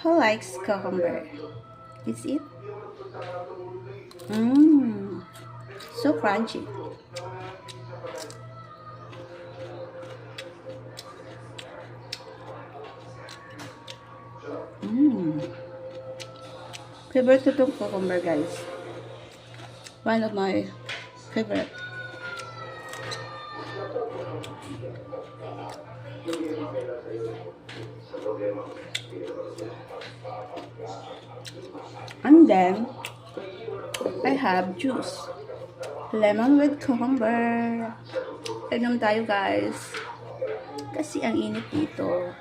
Who likes cucumber? Is it? Mmm, so crunchy. Mmm, favorite ko itong cucumber, guys. One of my favorite. And then, I have juice. Lemon with cucumber. Inom tayo, guys. Kasi ang init dito.